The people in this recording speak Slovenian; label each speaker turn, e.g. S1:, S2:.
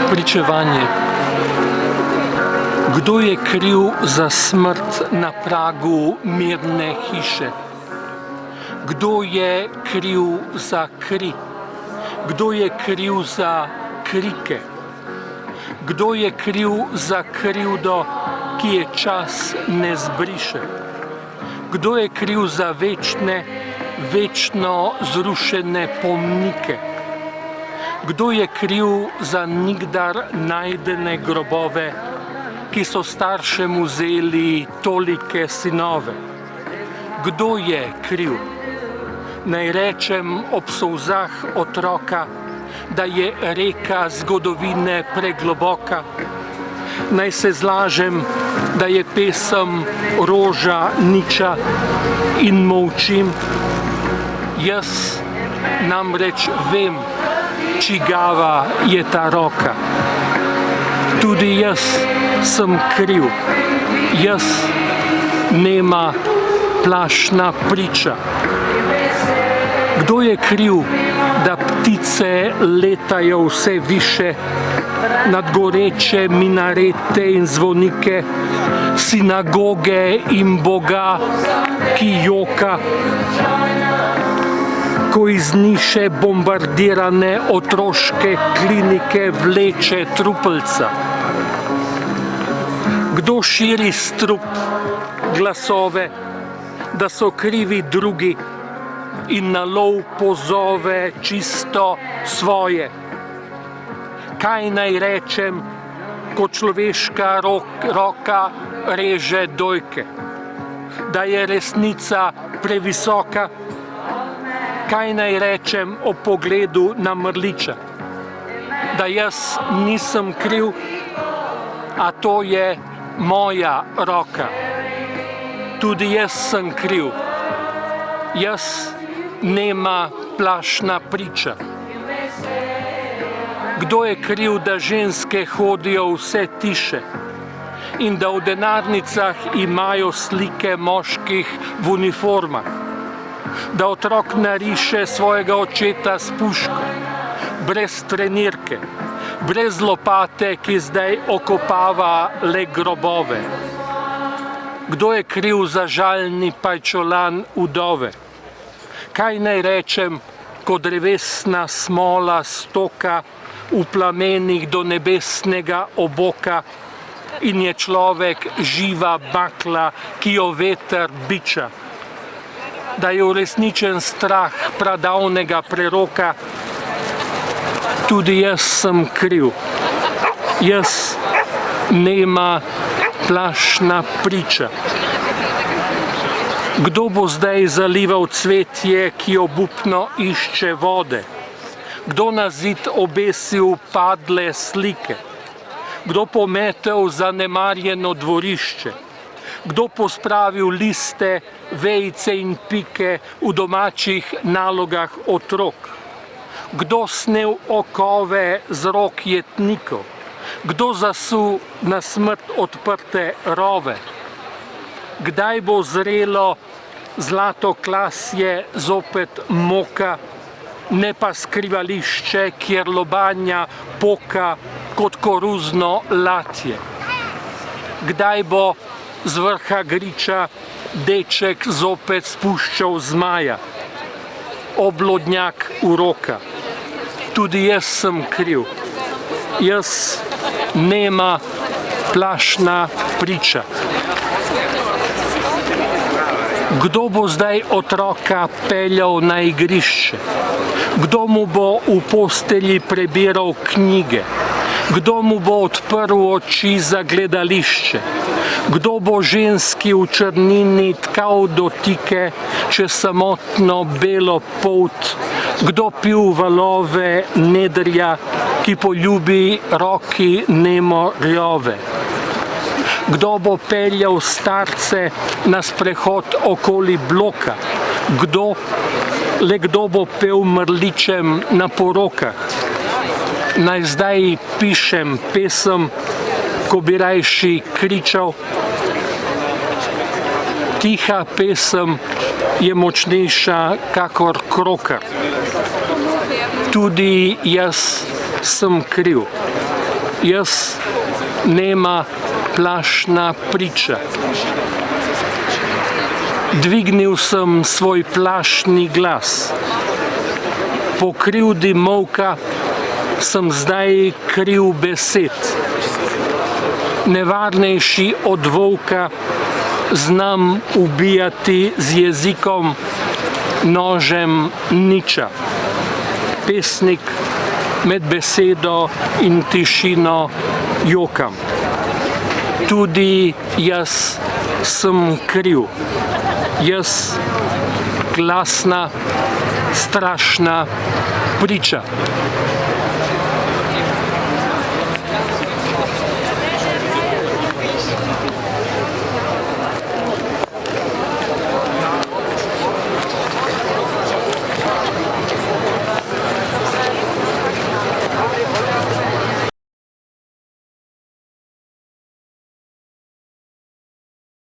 S1: Pričevanje. Kdo je kriv za smrt na pragu mirne hiše? Kdo je kriv za kri? Kdo je kriv za krike? Kdo je kriv za krivdo, ki je čas ne zbriše? Kdo je kriv za večno zrušene pomnike? Kdo je kriv za nikdar najdene grobove, ki so staršem vzeli tolike sinove? Kdo je kriv? Naj rečem ob solzah otroka, da je reka zgodovine pregloboka. Naj se zlažem, da je pesem roža niča in molčim. Jaz namreč vem, čigava je ta roka. Tudi jaz sem kriv, jaz nema plašna priča. Kdo je kriv, da ptice letajo vse više nad goreče minarete in zvonike, sinagoge in Boga, ki joka, ko iz niše bombardirane otroške klinike vleče trupelca? Kdo širi strup glasove, da so krivi drugi in na lov pozove čisto svoje? Kaj naj rečem, ko človeška roka reže dojke? Da je resnica previsoka? Kaj naj rečem o pogledu na mrliča? Da jaz nisem kriv, a to je moja roka. Tudi jaz sem kriv. Jaz nema plašna priča. Kdo je kriv, da ženske hodijo vse tiše in da v denarnicah imajo slike moških v uniformah? Da otrok nariše svojega očeta s puško, brez trenirke, brez lopate, ki zdaj okopava le grobove? Kdo je kriv za žalni pajčolan vdove? Kaj naj rečem, ko drevesna smola stoka v plamenih do nebesnega oboka in je človek živa bakla, ki jo veter biča? Da je uresničen strah pradavnega preroka? Tudi jaz sem kriv. Jaz nema plašna priča. Kdo bo zdaj zalival cvetje, ki obupno išče vode? Kdo na zid obesil padle slike? Kdo pometel zanemarjeno dvorišče? Kdo pospravil liste, vejice in pike v domačih nalogah otrok? Kdo snel okove z rok jetnikov? Kdo zasul na smrt odprte rove? Kdaj bo zrelo zlato klasje zopet moka, ne pa skrivališče, kjer lobanja poka kot koruzno latje? Kdaj bo z vrha griča deček zopet spuščal zmaja, oblodnjak uroka? Tudi jaz sem kriv. Jaz nema plašna priča. Kdo bo zdaj otroka peljal na igrišče? Kdo mu bo v postelji prebiral knjige? Kdo mu bo odprl oči za gledališče? Kdo bo ženski v črnini tkal dotike čez samotno belo polt? Kdo pil valove nedrja, ki poljubi roki nemo rjove? Kdo bo peljal starce na sprehod okoli bloka? Kdo bo pel mrličem na porokah? Naj zdaj pišem pesem, ko bi rajši kričal? Tiha pesem je močnejša kakor krokar. Tudi jaz sem kriv. Jaz nema plašna priča. Dvignil sem svoj plašni glas. Po krivdi molka sem zdaj kriv besed. Nevarnejši od volka znam ubijati z jezikom, nožem niča. Pesnik med besedo in tišino jokam. Tudi jaz sem kriv. Jaz, glasna, strašna priča.